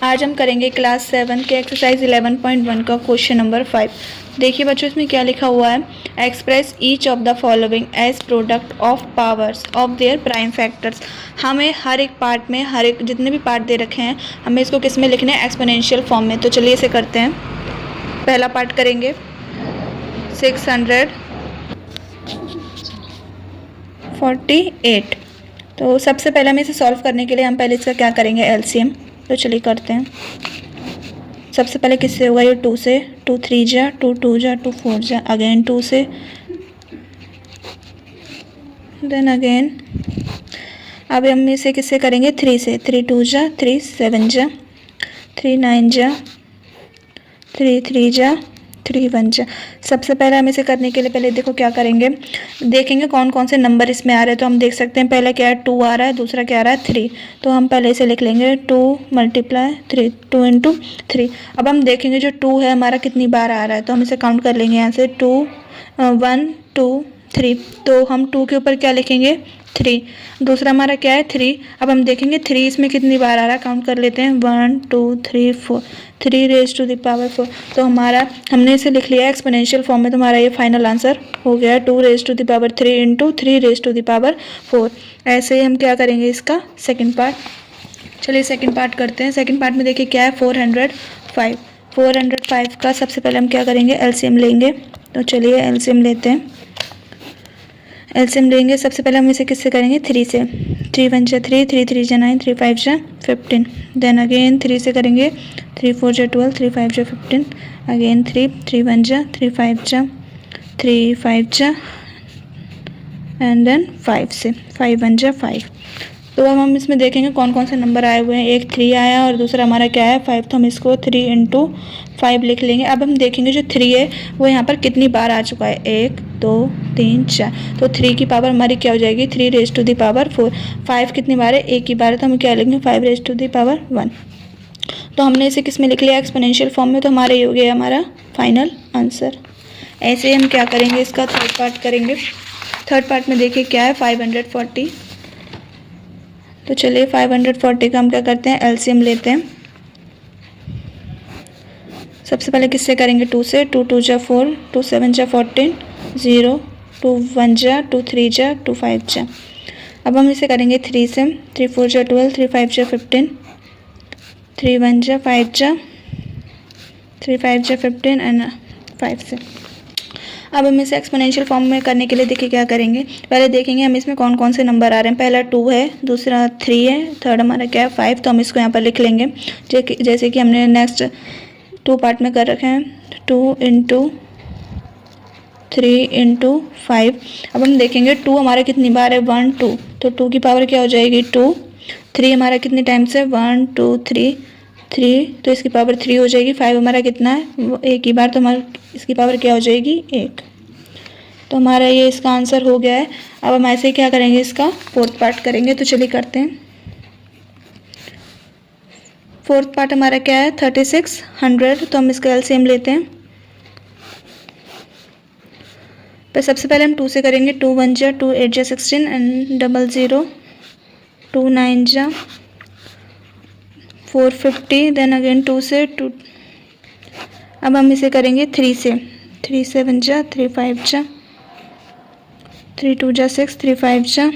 आज हम करेंगे क्लास 7 के एक्सरसाइज 11.1 का क्वेश्चन नंबर 5। देखिए बच्चों, इसमें क्या लिखा हुआ है, express each of the following as product of powers of their prime factors. हमें हर एक पार्ट में, हर एक जितने भी पार्ट दे रखे हैं, हमें इसको किस में लिखना है, एक्सपोनेंशियल फॉर्म में। तो चलिए इसे करते हैं। पहला पार्ट करेंगे 648। तो सबसे पहले हमें इसे सॉल्व करने के लिए हम पहले इसका क्या करेंगे, एलसीएम। तो चलिए करते हैं। सबसे पहले किससे होगा, ये 2 से, 2 3 जा, 2 2 जा, 2 4 जा, अगेन 2 से, देन अगेन अब हम इसे किससे करेंगे, 3 से, 3 2 जा, 3 7 जा, 3 9 जा, 3 3 जा, 3 1 जा। सबसे पहले हम इसे करने के लिए पहले देखो क्या करेंगे, देखेंगे कौन कौन से नंबर इसमें आ रहे हैं। तो हम देख सकते हैं पहले क्या है, 2 आ रहा है, दूसरा क्या आ रहा है, 3। तो हम पहले इसे लिख लेंगे 2 × 3, 2 × 3। अब हम देखेंगे जो 2 है हमारा कितनी बार आ रहा है, तो हम इसे काउंट कर लेंगे यहाँ से 2 1 2 3। तो हम 2 के ऊपर क्या लिखेंगे, 3। दूसरा हमारा क्या है, 3। अब हम देखेंगे 3 इसमें कितनी बार आ रहा है, काउंट कर लेते हैं 1 2 3 4, 3 रेज़ टू द पावर 4। तो हमने इसे लिख लिया एक्सपोनेंशियल फॉर्म में। तो हमारा ये फाइनल आंसर हो गया 2 raise to the power 3 × 3 raise to the power 4। ऐसे ही हम क्या करेंगे इसका सेकंड पार्ट। चलिए सेकंड पार्ट करते हैं। सेकंड पार्ट में देखिए क्या है, 405। 405 का सबसे पहले हम क्या करेंगे, एलसीएम लेंगे। तो चलिए एलसीएम लेते हैं। एलसीएम लेंगे सबसे पहले हम इसे किससे करेंगे, 3 से। 3 1 जा 3, 3 3 जा 9, 3 5 जा 15। देन अगेन 3 से करेंगे, 3 4 जा 12, 3 5 जा 15। अगेन 3 3 1 जा, 3 5 जा, 3 5 जा, एंड देन 5 से, 5 1 जा 5। तो अब हम इसमें देखेंगे कौन कौन से नंबर आए हुए हैं। एक 3 आया और दूसरा हमारा क्या है, 5। तो हम इसको 3 × 5 लिख लेंगे। अब हम देखेंगे जो 3 है वो यहाँ पर कितनी बार आ चुका है, 1 2 3 4। तो 3 की पावर हमारी क्या हो जाएगी, 3 रेज़ टू द पावर 4। 5 कितनी बार है, 1 की बार है, तो हम क्या लिखेंगे 5 रेज़ टू द पावर 1। तो हमने इसे किस में लिख लिया, एक्सपोनेंशियल फॉर्म में। तो हमारा ये हो गया हमारा फाइनल आंसर। ऐसे ही हम क्या करेंगे, इसका थर्ड पार्ट करेंगे। थर्ड पार्ट में देखिए क्या है, 540। तो चलिए 540 का हम क्या करते हैं, एलसीएम लेते हैं। सबसे पहले किससे करेंगे, 2 से। 2 2 जा 4, 2 7 जा 14, 0 2 1 जा, 2 3 जा, 2 5 जा। अब हम इसे करेंगे 3 से। 3 4 जा 12, 3 5 जा 15, 3 1 जा 5 जा, 3 5 जा 15 एंड 5 से। अब हम इसे एक्सपोनेंशियल फॉर्म में करने के लिए देखिए क्या करेंगे, पहले देखेंगे हम इसमें कौन कौन से नंबर आ रहे हैं। पहला 2 है, दूसरा 3 है, थर्ड हमारा क्या है, 5। तो हम इसको यहाँ पर लिख लेंगे जैसे कि हमने नेक्स्ट 2 पार्ट में कर रखे हैं, 2 × 3 × 5। अब हम देखेंगे 2 हमारा कितनी बार है, 1 2। तो 2 की पावर क्या हो जाएगी, 2। 3 हमारा कितने टाइम्स है, 1 2 3 3, तो इसकी पावर 3 हो जाएगी। 5 हमारा कितना है, 1 की बार, तो हमारा इसकी पावर क्या हो जाएगी, 1। तो हमारा ये इसका आंसर हो गया है। अब हम ऐसे क्या करेंगे, इसका फोर्थ पार्ट करेंगे। तो चलिए करते हैं। फोर्थ पार्ट हमारा क्या है, 3600। तो हम इसका एलसीएम लेते हैं। तो सबसे पहले हम 2 से करेंगे। 2 1 जा, 2 8 जा 16 एंड 00, 2 9 जा 450। देन अगेन 2 से 2। अब हम इसे करेंगे 3 से। 3 7 जा, 3 5 जा, 3 2 जा 6, 3 5 जा।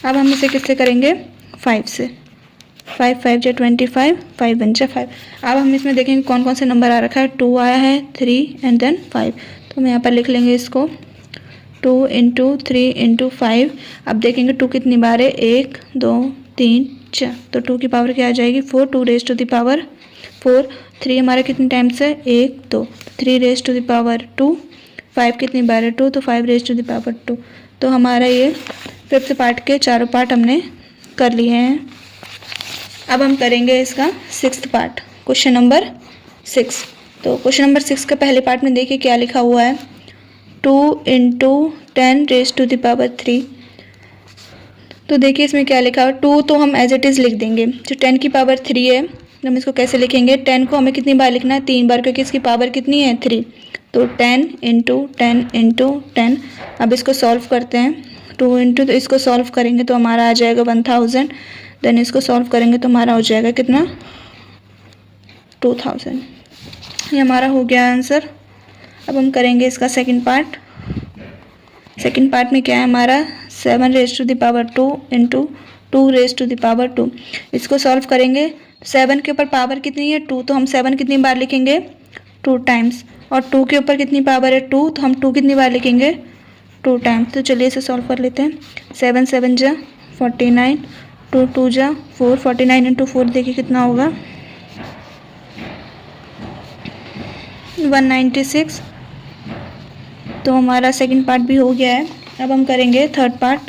अब हम इसे किससे करेंगे, 5 से। 5 5 जा 25, 5 1 जा 5। अब हम इसमें देखेंगे कौन कौन से नंबर आ रखा है, 2 आया है, 3 एंड देन 5। तो हम यहाँ पर लिख लेंगे इसको 2 × 3 × 5। अब देखेंगे 2 कितनी बार है, 1 2 3 4। तो 2 की पावर क्या आ जाएगी, 4। 2 रेज़ टू द पावर 4। 3 हमारा कितने टाइम्स है, 1 2, 3 रेज़ टू द पावर 2। 5 कितनी बार है, 2। तो 5 रेज़ टू द पावर 2। तो हमारा ये फिफ्थ पार्ट के चारों पार्ट हमने कर लिए हैं। अब हम करेंगे इसका सिक्स्थ पार्ट, क्वेश्चन नंबर 6। तो क्वेश्चन नंबर 6 का पहले पार्ट में देखिए क्या लिखा हुआ है, 2 × 10 रेज़ टू द पावर 3। तो देखिए इसमें क्या लिखा है, 2 तो हम एज इट इज़ लिख देंगे। जो 10 की पावर 3 है, हम इसको कैसे लिखेंगे, 10 को हमें कितनी बार लिखना है, 3 बार, क्योंकि इसकी पावर कितनी है, 3। तो 10 × 10 × 10। अब इसको सॉल्व करते हैं। 2 × तो इसको सॉल्व करेंगे तो हमारा आ जाएगा 1000। देन इसको सॉल्व करेंगे तो हमारा हो जाएगा कितना, 2000। ये हमारा हो गया आंसर। अब हम करेंगे इसका सेकंड पार्ट। सेकंड पार्ट में क्या है हमारा 7 raise to the power 2 into 2 raise to the power 2। इसको सॉल्व करेंगे। 7 के ऊपर पावर कितनी है 2, तो हम 7 कितनी बार लिखेंगे 2 टाइम्स, और 2 के ऊपर कितनी पावर है 2, तो हम 2 कितनी बार लिखेंगे 2 टाइम्स। तो चलिए इसे सॉल्व कर लेते हैं। 7 7 जा 49, 2 2 जा 4, 49 इंटू 4 देखिए कितना होगा 196। तो हमारा सेकंड पार्ट भी हो गया है। अब हम करेंगे third part.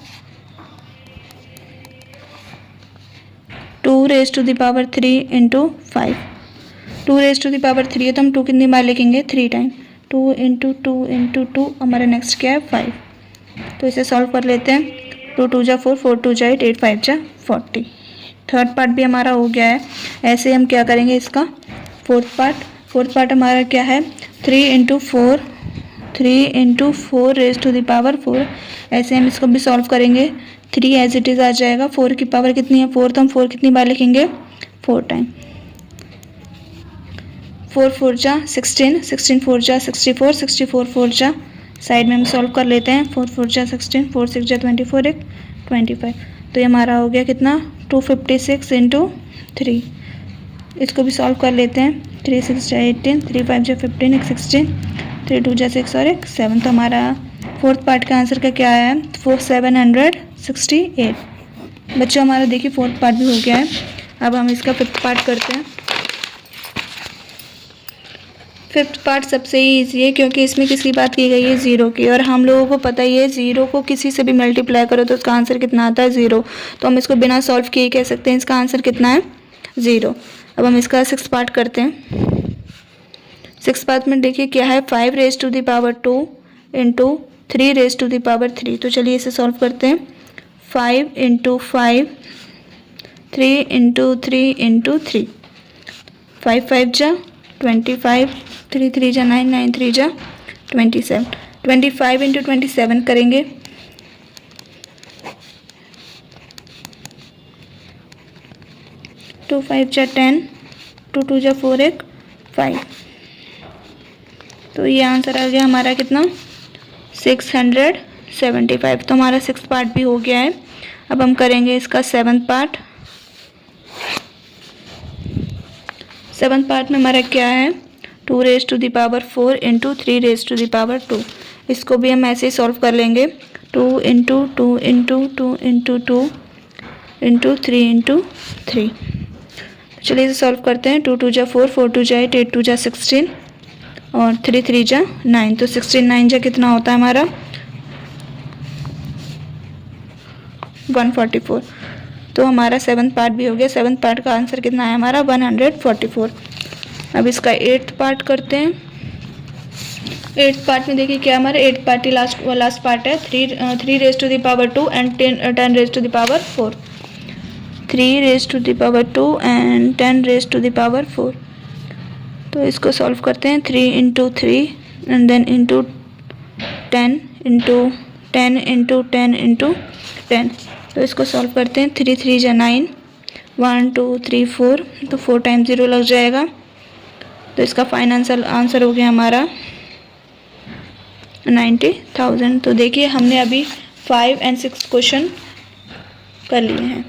2 raise to the power 3 into 5। 2 raise to the power 3 है तो हम 2 कितनी बार लिखेंगे 3 टाइम। 2 इंटू 2 इंटू 2, हमारा नेक्स्ट क्या है 5। तो इसे सॉल्व कर लेते हैं। 2 2 जा 4, 4 2 जा 8, 8 5 जा 40। थर्ड पार्ट भी हमारा हो गया है। ऐसे हम क्या करेंगे इसका फोर्थ पार्ट। फोर्थ पार्ट हमारा क्या है 3 into 4, 3 into 4 raise to the power 4। ऐसे हम इसको भी सॉल्व करेंगे। 3 एज इट इज़ आ जाएगा। 4 की पावर कितनी है 4, तो हम 4 कितनी बार लिखेंगे 4 टाइम। 4 4 जा 16, 16 4 जा 64, 64 4 जा साइड में हम सॉल्व कर लेते हैं। 4 4 जा 16, 4 6 जा 24, 25। तो ये हमारा हो गया कितना 256 इंटू 3। इसको भी सॉल्व कर लेते हैं। 3 6 जा 18, 3 5 जा 15, 1 16, 3 2 जा 6 और 1 7। तो हमारा फोर्थ पार्ट का आंसर का क्या है 768। बच्चों हमारा देखिए फोर्थ पार्ट भी हो गया है। अब हम इसका फिफ्थ पार्ट करते हैं। फिफ्थ पार्ट सबसे ही ईजी है क्योंकि इसमें किसकी बात की गई है 0 की, और हम लोगों को पता ही है 0 को किसी से भी मल्टीप्लाई करो तो उसका आंसर कितना आता है 0। तो हम इसको बिना सॉल्व किए कह सकते हैं इसका आंसर कितना है 0। अब हम इसका सिक्स्थ पार्ट करते हैं। सिक्स पार्ट में देखिए क्या है 5 raise to the power 2 into 3 raise to the power 3। तो चलिए इसे सॉल्व करते हैं। 5 इंटू 5, 3 इंटू 3 इंटू 3, 5 5 जा 25, 3 3 जा 9, 9 3 जा 27। 25 इंटू 27 करेंगे। टू 5 जा 10, 2 2 जा 4 1 5। तो ये आंसर आ गया हमारा कितना 675। तो हमारा सिक्स पार्ट भी हो गया है। अब हम करेंगे इसका सेवन्थ पार्ट। सेवन्थ पार्ट में हमारा क्या है 2 raise to the power 4 into 3 raise to the power 2। इसको भी हम ऐसे ही सॉल्व कर लेंगे। 2 into 2 into 2 into 2 into 3 into 3। चलिए इसे सॉल्व करते हैं। 2 2 जा 4, 4 2 जा 8, 8 2 जा 16 और 3 3 जा 9। तो 16 9 जा कितना होता है हमारा 144। तो हमारा सेवन्थ पार्ट भी हो गया। सेवन्थ पार्ट का आंसर कितना है हमारा 144। अब इसका एट्थ पार्ट करते हैं। एट्थ पार्ट में देखिए क्या हमारा एट्थ पार्ट ही लास्ट पार्ट है। 3 raise to the power 2 and 10 raise to the power 4। 3 raise to the power 2 and 10 raise to the power 4। तो इसको सॉल्व करते हैं। 3 into 3 and then into 10 into 10 into 10 into 10। तो इसको सॉल्व करते हैं। 3 3 जा 9, 1 2 3 4, तो 4 टाइम्स 0 लग जाएगा। तो इसका फाइनल आंसर हो गया हमारा 90,000। तो देखिए हमने अभी 5 और 6 क्वेश्चन कर लिए हैं।